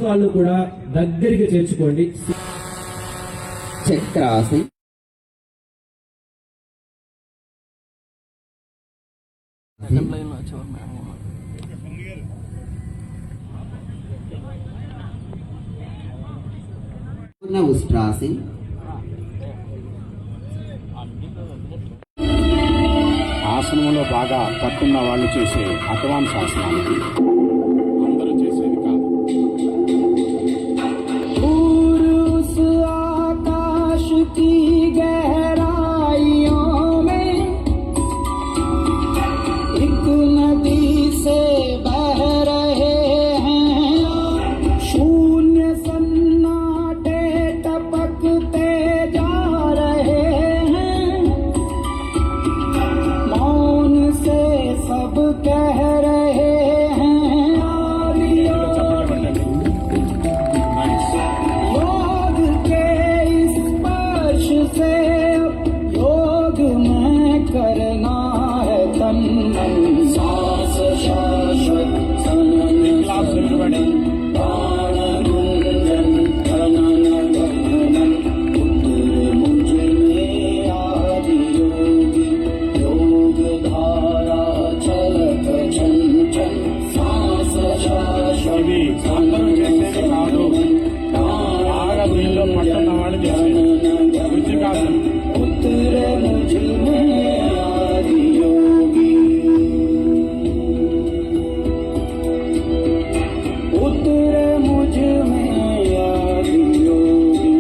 వాళ్ళు కూడా దగ్గరికి చేర్చుకోండి. చక్రాసనం, ఉష్ట్రాసన్, ఆసనంలో బాగా పట్టున్న వాళ్ళు చేసే అడ్వాన్స్ ఆసనానికి అందరూ చేసేది కాదు. आकाश की गहराइयों में एक नदी से बह रहे हैं, शून्य सन्नाटे टपकते जा रहे हैं, मौन से सब कह रहे हैं योग के स्पर्श से योग में करना है तन मन, सांस शाश्वत सनन सनन, प्राण गुंजन धनन धनन, उतर मुझ में आदि योगी, योग धारा चलत छन छन, सांस शाश्वत అందరూ చేసేది కాదు. ఆడపిల్లో పట్టున్న వాళ్ళు చేసేది రుచికాసనం. उतर मुझ में आदि योगी, उतर मुझ में आदि योगी।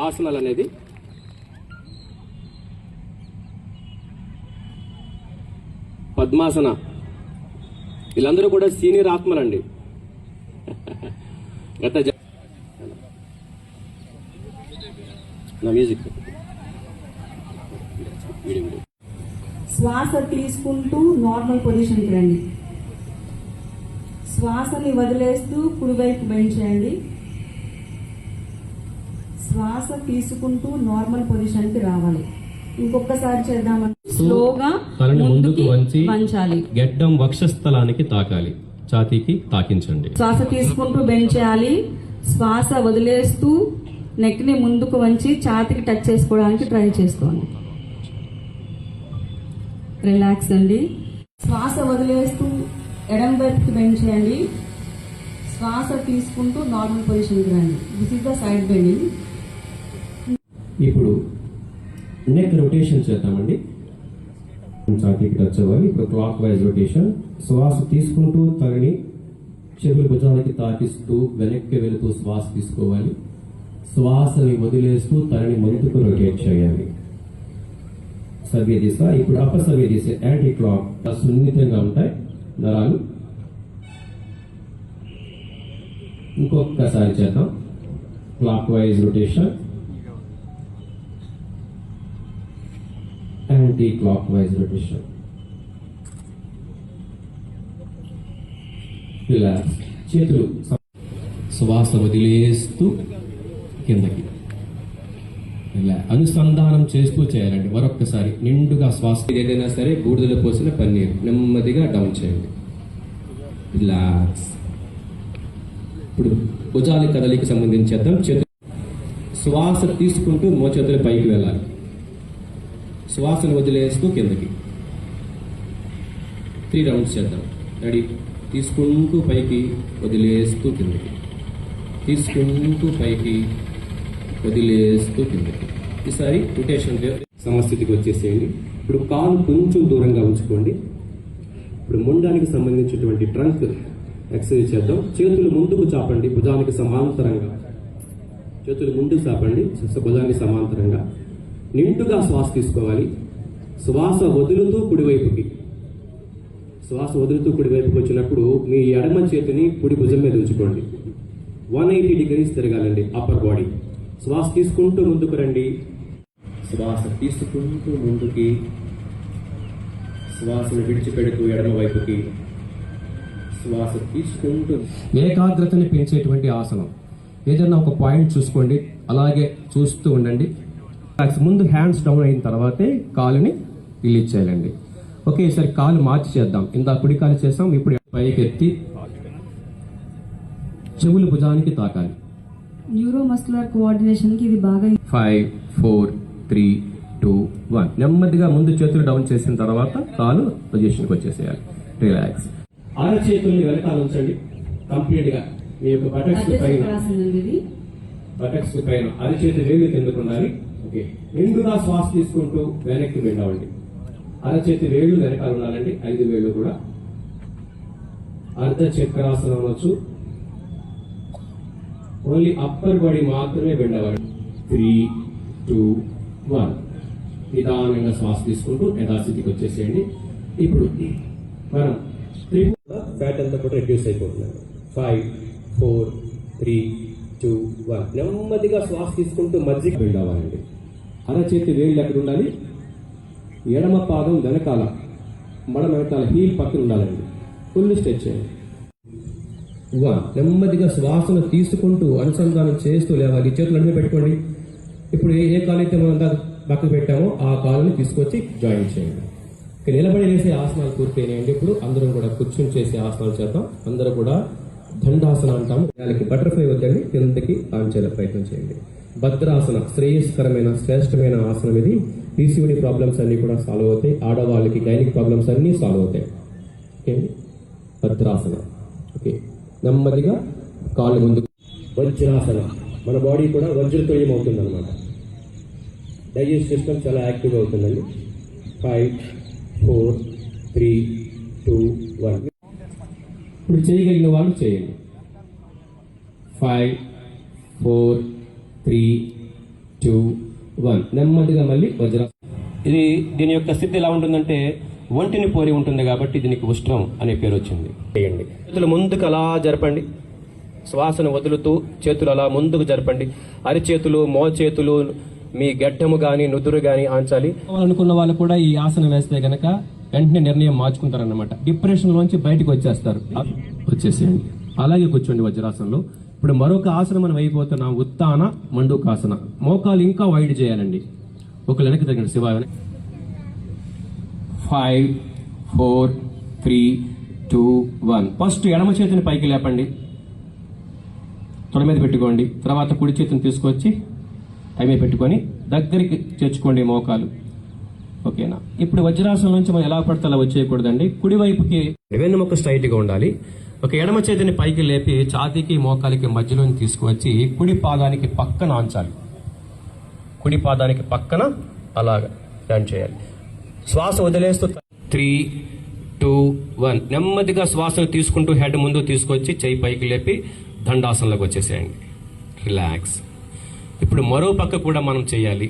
ఆసనాలు అనేది పద్మాసన. వీళ్ళందరూ కూడా సీనియర్ ఆత్మలండి. నా మ్యూజిక్ శ్వాస తీసుకుంటూ నార్మల్ పొజిషన్కి రండి. శ్వాసని వదిలేస్తూ కుడివైపు బెండ్ చేయండి. శ్వాస తీసుకుంటూ నార్మల్ పొజిషన్కి రావాలి. ఇంకొకసారి చేద్దామని స్లోగా తలని ముందుకు వంచాలి. గెడ్డం వక్షస్థలానికి తాకాలి, ఛాతీకి తాకించండి. శ్వాస తీసుకుంటూ బెండ్ చేయాలి. శ్వాస వదిలేస్తూ నెక్ ని ముందుకు వంచి ఛాతీకి టచ్ చేసుకోవడానికి ట్రై చేసుకోండి. రిలాక్స్ అండి. శ్వాస వదిలేస్తూ ఎడం వైపుకి బెండ్ చేయండి. శ్వాస తీసుకుంటూ నార్మల్ పొజిషన్కి రండి. This is the side bending. ఇప్పుడు నెక్ రొటేషన్ చేద్దామండి. ఛాతీకి టచ్ అవ్వాలి. ఇప్పుడు క్లాక్ వైజ్ రొటేషన్. శ్వాస తీసుకుంటూ తలని చెవులు భుజానికి తాకిస్తూ వెనక్కి వెళుతూ శ్వాస తీసుకోవాలి. శ్వాసని వదిలేస్తూ తలని ముందుకు రొటేట్ చేయాలి. సవ్య దిశ. ఇప్పుడు అపసవ్య దిశ యాంటీ క్లాక్. సున్నితంగా ఉంటాయి నరాలు. ఇంకొకసారి చేద్దాం. Clock wise rotation, anti clock wise rotation. Relax. చేతులు శ్వాస వదిలేస్తూ కిందకి. ఇలా అనుసంధానం చేస్తూ చేయాలండి. మరొక్కసారి నిండుగా శ్వాస, ఏదైనా సరే బూడిదలో పోసిన పన్నీరు నెమ్మదిగా డౌన్ చేయండి. రిలాక్స్. ఇప్పుడు భుజాల కదలికి సంబంధించి చేద్దాం. చేతులు శ్వాస తీసుకుంటూ మోచేతులు పైకి వెళ్ళాలి. శ్వాసను వదిలేస్తూ కిందకి 3 రౌండ్స్ చేద్దాం. రెడీ. తీసుకుంటూ పైకి, వదిలేస్తూ కిందకి, తీసుకుంటూ పైకి, వదిలేస్తూ కిందకి. ఈసారి రొటేషన్ సమస్థితికి వచ్చేసేయండి. ఇప్పుడు కాలు కొంచెం దూరంగా ఉంచుకోండి. ఇప్పుడు ముండానికి సంబంధించినటువంటి ట్రంక్ ఎక్సర్సైజ్ చేద్దాం. చేతులు ముందుకు చాపండి, భుజానికి సమాంతరంగా. చేతులు ముందుకు చాపండి, భుజానికి సమాంతరంగా. నిండుగా శ్వాస తీసుకోవాలి. శ్వాస వదులుతూ కుడివైపుకి, శ్వాస వదులుతూ కుడివైపుకి వచ్చినప్పుడు మీ ఎడమ చేతిని కుడి భుజం మీద ఉంచుకోండి. 180 degrees తిరగాలండి అప్పర్ బాడీ. శ్వాస తీసుకుంటూ ముందుకు రండి. శ్వాస తీసుకుంటూ ముందుకి, శ్వాసను విడిచిపెడుతూ ఎడమ వైపుకి, శ్వాస తీసుకుంటూ. ఏకాగ్రతని పెంచేటువంటి ఆసనం. ఏదైనా ఒక పాయింట్ చూసుకోండి, అలాగే చూస్తూ ఉండండి. ముందు హ్యాండ్స్ డౌన్ అయిన తర్వాతే కాలుని రిలీజ్ చేయాలండి. ఓకే, ఈసారి కాలు మార్చి చేద్దాం. ఇందా కుడి కాలు చేసాం, ఇప్పుడు పైకి ఎత్తి చెవులు భుజానికి తాకాలి. న్యూరోమస్కులర్ కోఆర్డినేషన్ కి ఇది బాగా 5 4 3 2 1. నెమ్మదిగా ముందు చేతులు డౌన్ చేసిన తర్వాత కాలు పొజిషన్కి వచ్చేసేయాలి. రిలాక్స్. అరచేతుల్ని వెనకాల ఉంచండి కంప్లీట్ గా. మీ యొక్క బటక్స్ పైన అరచేతి వేలు కిందకు ఉండాలి. ఓకే, నిండుగా శ్వాస తీసుకుంటూ వెనక్కి వెళ్ళాలండి. అరచేతి వేళ్ళు వెనకాల ఉండాలండి, 5 వేళ్ళు కూడా. అర్ధ చక్రాసనం అనొచ్చు. ఓన్లీ అప్పర్ బాడీ మాత్రమే వెళ్ళవాలి. 3 2 1. నిదానంగా శ్వాస తీసుకుంటూ యథాస్థితికి వచ్చేసేయండి. ఇప్పుడు మనం ఫ్యాట్ అంతా కూడా రెడ్యూస్ అయిపోతుంది. 5 4 3 2 1. నెమ్మదిగా శ్వాస తీసుకుంటూ మధ్యకి బిల్డ్ అవ్వాలండి. అరచేతి వేళ్ళు ఎక్కడ ఉండాలి? ఎడమ పాదం వెనకాల, మడ వెనకాల హీల్ పక్కన ఉండాలండి. ఫుల్ స్ట్రెచ్ చేయండి. 1. నెమ్మదిగా శ్వాసను తీసుకుంటూ అనుసంధానం చేస్తూ లేవాలి. చేతులు అన్నీ పెట్టుకోండి. ఇప్పుడు ఏ కాలు అయితే మనం పక్కకు పెట్టామో ఆ కాలుని తీసుకొచ్చి జాయిన్ చేయండి. నిలబడి వేసే ఆసనాలు పూర్తయినాయండి. ఇప్పుడు అందరం కూడా కూర్చుని చేసే ఆసనాలు చేద్దాం. అందరూ కూడా దండాసనం అంటాము. దానికి బటర్ఫ్లై వద్దండి, కిందకి ఆంచేల ప్రయత్నం చేయండి. భద్రాసన శ్రేయస్కరమైన శ్రేష్టమైన ఆసనం ఇది. పీసీఓడి ప్రాబ్లమ్స్ అన్ని కూడా సాల్వ్ అవుతాయి. ఆడవాళ్ళకి గైనిక్ ప్రాబ్లమ్స్ అన్ని సాల్వ్ అవుతాయి. ఓకే, భద్రాసన. ఓకే, నెమ్మదిగా కాళ్ళు ముందుకు. వజ్రాసన. మన బాడీ కూడా వజ్రతుల్యం అవుతుంది అనమాట. డైజెస్ట్ సిస్టమ్ చాలా యాక్టివ్ అవుతుందండి. 5 4 3 2 1. ఇప్పుడు చేయగలిగిన వాళ్ళు చేయండి. 5 4 3 2 1. నెమ్మదిగా మళ్ళీ వజ్రాసనం. దీని యొక్క స్థితి ఎలా ఉంటుందంటే ఒంటిని పోలి ఉంటుంది కాబట్టి దీనికి ఉష్ట్రం అనే పేరు వచ్చింది. చేయండి. చేతులు ముందుకు అలా జరపండి. శ్వాసను వదులుతూ చేతులు అలా ముందుకు జరపండి. అరిచేతులు, మోచేతులు, మీ గడ్డము గాని నుదురు గాని ఆంచాలి. అనుకున్న వాళ్ళు కూడా ఈ ఆసనం వేస్తే గనక వెంటనే నిర్ణయం మార్చుకుంటారన్నమాట. డిప్రెషన్ లోంచి బయటకు వచ్చేసేయండి. అలాగే కూర్చోండి వజ్రాసనంలో. ఇప్పుడు మరొక ఆసనం మనం అయిపోతున్నాం, ఉత్తాన మండూకాసన. మోకాలు ఇంకా వైడ్ చేయాలండి. ఒక వెనక్కి తగ్గండి. శివ 5 4 3 2 1. ఫస్ట్ ఎడమ చేతిని పైకి లేపండి, తొడ మీద పెట్టుకోండి. తర్వాత కుడి చేతిని తీసుకొచ్చి టైమే పెట్టుకొని దగ్గరికి చేర్చుకోండి మోకాలు. ఓకేనా? ఇప్పుడు వజ్రాసనం నుంచి మనం ఎలా పడితే అలా వచ్చేయకూడదండి. కుడివైపుకి వెన్నుముక స్ట్రైట్ గా ఉండాలి. ఒక ఎడమ చేతిని పైకి లేపి ఛాతీకి మోకాలికి మధ్యలో తీసుకువచ్చి కుడి పాదానికి పక్కన ఆంచాలి. కుడి పాదానికి పక్కన అలాగా ల్యాండ్ చేయాలి. శ్వాస వదిలేస్తూ 3 2 1. నెమ్మదిగా శ్వాసను తీసుకుంటూ హెడ్ ముందు తీసుకొచ్చి చెయ్యి పైకి లేపి దండాసనలోకి వచ్చేసేయండి. రిలాక్స్. ఇప్పుడు మరో పక్క కూడా మనం చేయాలి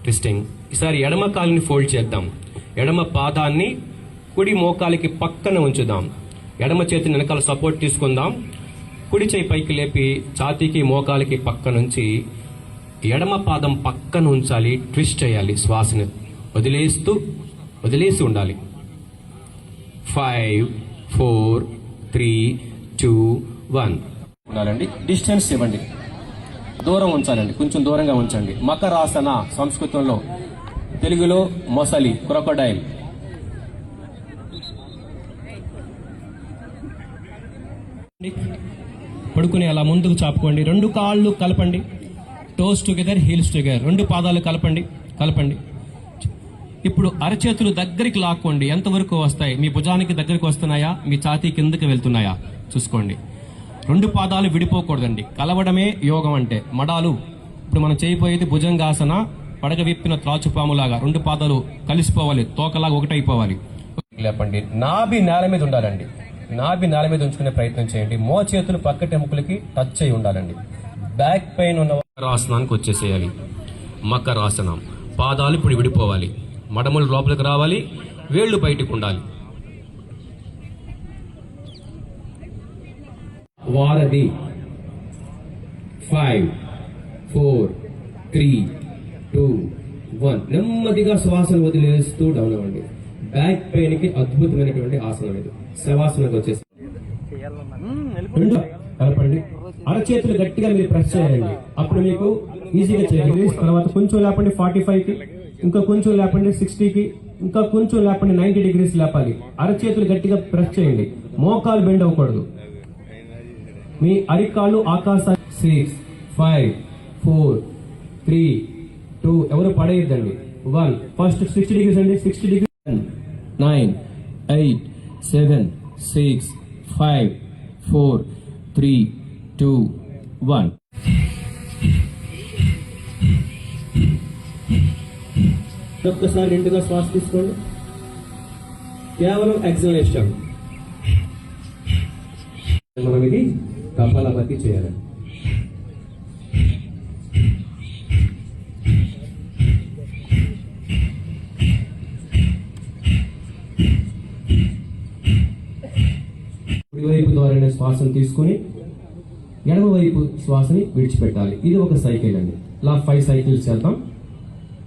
ట్విస్టింగ్. ఈసారి ఎడమ కాలుని ఫోల్డ్ చేద్దాం. ఎడమ పాదాన్ని కుడి మోకాలికి పక్కన ఉంచుదాం. ఎడమ చేతిని వెనకాల సపోర్ట్ తీసుకుందాం. కుడి చేయి పైకి లేపి ఛాతీకి మోకాలికి పక్క నుంచి ఎడమ పాదం పక్కన ఉంచాలి. ట్విస్ట్ చేయాలి. శ్వాసను వదిలేసి ఉండాలి. 5 4 3 2 1. ఉండాలండి. డిస్టెన్స్ ఇవ్వండి. దూరం ఉంచాలండి, కొంచెం దూరంగా ఉంచండి. మకరాసన సంస్కృతంలో, తెలుగులో మొసలి, క్రొకడైల్. పడుకుని అలా ముందుకు చాపుకోండి. 2 కాళ్ళు కలపండి. Toes together, heels together. 2 పాదాలు కలపండి. ఇప్పుడు అరచేతులు దగ్గరికి లాక్కోండి. ఎంతవరకు వస్తాయి? మీ భుజానికి దగ్గరికి వస్తున్నాయా, మీ ఛాతీ కిందకి వెళ్తున్నాయా చూసుకోండి. 2 పాదాలు విడిపోకూడదండి. కలవడమే యోగం అంటే. మడాలు ఇప్పుడు మనం చేయబోయేది భుజంగాసన, పడగ విప్పిన త్రాచుపాములాగా 2 పాదాలు కలిసిపోవాలి, తోకలాగా ఒకటైపోవాలి. లేపండి. నాభి నేల మీద ఉండాలండి. నాభి నేల మీద ఉంచుకునే ప్రయత్నం చేయండి. మోచేతులు పక్కటి ఎముకలకి టచ్ అయి ఉండాలండి. బ్యాక్ పెయిన్ ఉన్న ఆసనానికి వచ్చేసేయాలి. మకరాసనం. పాదాలు ఇప్పుడు విడిపోవాలి, మడములు లోపలికి రావాలి, వేళ్లు బయటకు ఉండాలి. వారధి. 5 4 3 2 1. నెమ్మదిగా శ్వాసను వదిలేస్తూ డౌన్ అవ్వండి. బ్యాక్ పెయిన్ కి అద్భుతమైనటువంటి ఆసనం ఇది. శవాసనకు వచ్చేసి కలపండి. అరచేతులు గట్టిగా మీరు ప్రెస్ చేయాలండి. అప్పుడు మీకు ఈజీగా చేయాలి. తర్వాత కొంచెం లేపండి 45కి, ఇంకా కొంచెం లేపండి 60కి, ఇంకా కొంచెం లేపండి 90 degrees లేపాలి. అరచేతులు గట్టిగా ప్రెస్ చేయండి. మోకాలు బెండ్ అవ్వకూడదు. మీ అరికాళ్ళు ఆకాశాన్ని 6 5 4 3 2. ఎవరు పడేయద్దండి. 1. ఫస్ట్ 60 degrees అండి. 60 degrees. 9 8 7 6 5 4 3 2 1. ఒక్కసారి నిండుగా శ్వాస తీసుకోండి. కేవలం ఎక్సలేషన్. మనం ఇది కపాలభాతి చేయాలి. కుడివైపు ద్వారానే శ్వాసను తీసుకుని ఎడమవైపు శ్వాసని విడిచిపెట్టాలి. ఇది ఒక సైకిల్ అండి. ఇలా 5 సైకిల్స్ చేద్దాం.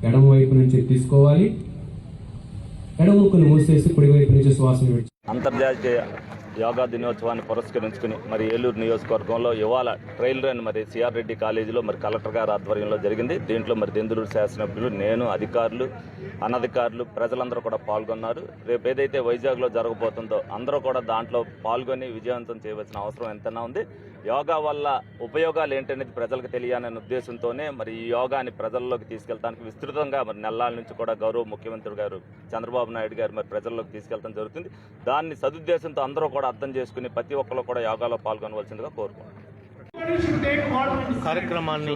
ఎడమ వైపు నుంచి తీసుకోవాలి, ఎడమ ముక్కును మూసేసి కుడివైపు నుంచి శ్వాసను విడిచి. అంతర్జాతీయ యోగా దినోత్సవాన్ని పురస్కరించుకుని మరి ఏలూరు నియోజకవర్గంలో ఇవాళ ట్రైల్ రన్ మరి సిఆర్ రెడ్డి కాలేజీలో మరి కలెక్టర్ గారి ఆధ్వర్యంలో జరిగింది. దీంట్లో మరి దెందులూరు శాసనసభ్యులు, నేను, అధికారులు, అనధికారులు, ప్రజలందరూ కూడా పాల్గొన్నారు. రేపు ఏదైతే వైజాగ్లో జరగబోతుందో అందరూ కూడా దాంట్లో పాల్గొని విజయవంతం చేయవలసిన అవసరం ఎంతైనా ఉంది. యోగా వల్ల ఉపయోగాలు ఏంటనేది ప్రజలకు తెలియాలనే ఉద్దేశంతోనే మరి ఈ యోగాని ప్రజల్లోకి తీసుకెళ్తానికి విస్తృతంగా మరి నెల్లాల నుంచి కూడా గౌరవ ముఖ్యమంత్రి గారు చంద్రబాబు నాయుడు గారు మరి ప్రజల్లోకి తీసుకెళ్తాం జరుగుతుంది. దాన్ని సదుద్దేశంతో అందరూ కూడా అర్థం చేసుకుని ప్రతి ఒక్కరు కూడా యోగాలో పాల్గొనవలసిందిగా కోరుకుంటున్నాం. కార్యక్రమాన్ని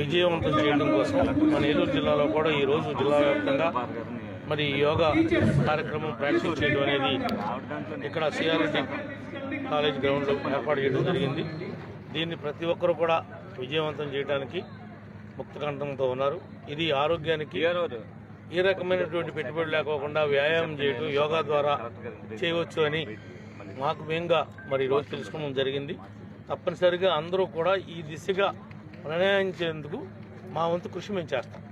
విజయవంతం చేయడం కోసం మన ఏలూరు జిల్లాలో కూడా ఈరోజు జిల్లా వ్యాప్తంగా మరి యోగా కార్యక్రమం ప్రాక్టీస్ చేయడం అనేది ఇక్కడ సిఆర్ఎడ్డి కాలేజ్ గ్రౌండ్లో ఏర్పాటు చేయడం జరిగింది. దీన్ని ప్రతి ఒక్కరూ కూడా విజయవంతం చేయడానికి ముక్తకంఠంతో ఉన్నారు. ఇది ఆరోగ్యానికి ఏ రకమైనటువంటి పెట్టుబడి లేకోకుండా వ్యాయామం చేయడం యోగా ద్వారా చేయవచ్చు అని మాకు మేంగా మరి ఈరోజు తెలుసుకోవడం జరిగింది. తప్పనిసరిగా అందరూ కూడా ఈ దిశగా నిర్ణయించేందుకు మా వంతు కృషి మేము చేస్తాం.